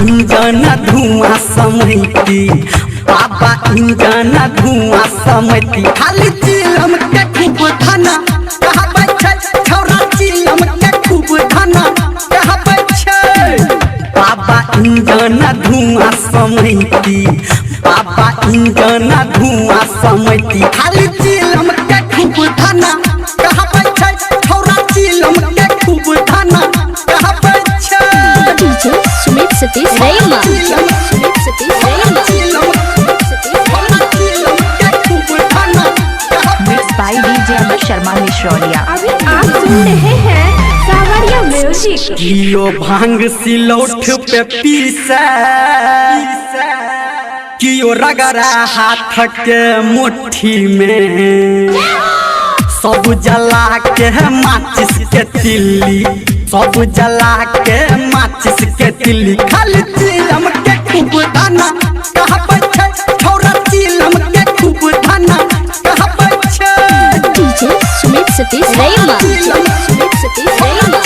Engine धुआं समैती, बाबा engine धुआं समैती। खाली चिलम के खूब धना कहबै छै, छौरा चिलम के खूब धना कहबै छै। बाबा इंजन धुआं समैती, बाबा इंजन धुआं समैती। खाली चिलम के खूब धना कहबै छै, छौरा चिलम के खूब धना कहबै छै। DJ Sumit Satish रैमा, Sumit Satish रैमा। Mix by DJ Amar Sharma Mishrauliya. अभी आप सुन रहे हैं सावरिया म्यूजिक। किलो भांग सिलौठ पे पीसे, कियो रगड़ा हाथ के मुट्ठी में। सब जला के माचिस के तिल्ली, सब जला के माचिस के तिल्ली। खाली चिलम के खूब धना कहबै छै, छौरा चिलम के खूब धना कहबै छै। डीजे सुमित सतीश रैमा, सुमित सतीश रैमा।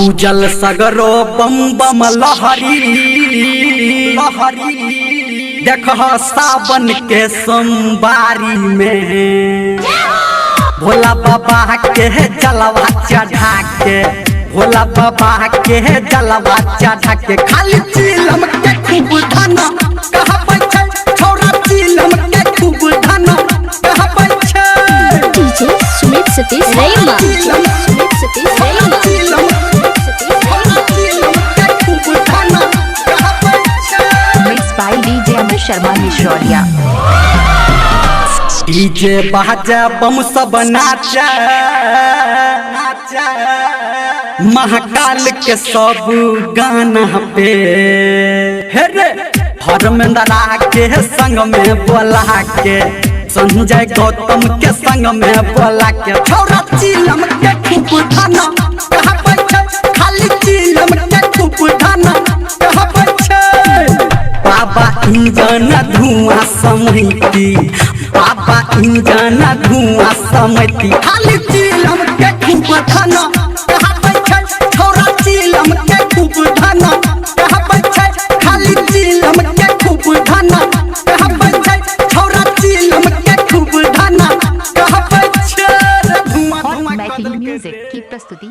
उजल सगरो बम बम लहरी लहरी। देख सावन के सोमवारी में भोला बाबा के जलवा चढ़ा के, भोला बाबा के जलवा चढ़ा के। खाली चिलम के खूब धना कहबै छै, छौरा चिलम के खूब धना कहबै छै। DJ Sumit Satish रैमा, Sumit Satish रैमा। Mix by DJ Amar Sharma Mishrauliya. DJ बाजा बम सब नाचा नाचा, महाकाल के सब गाना पे। हे रे धर्मेंद्रा के संग में बोला के, संजय गौतम के संग में बोला के। छौरा चिलम के खूब धना कहबै छै, खाली चिलम के खूब धना कहबै छै। बाबा इंजन धुआं समैती, बाबा इंजन धुआं समैती। खाली चिलम के खूब धना कहबै छै, छौरा चिलम के खूब धना कहबै छै। खाली चिलम के खूब धना कहबै छै, छौरा चिलम के खूब धना कहबै छै। धुआं धुआं मैथिली म्यूजिक की प्रस्तुति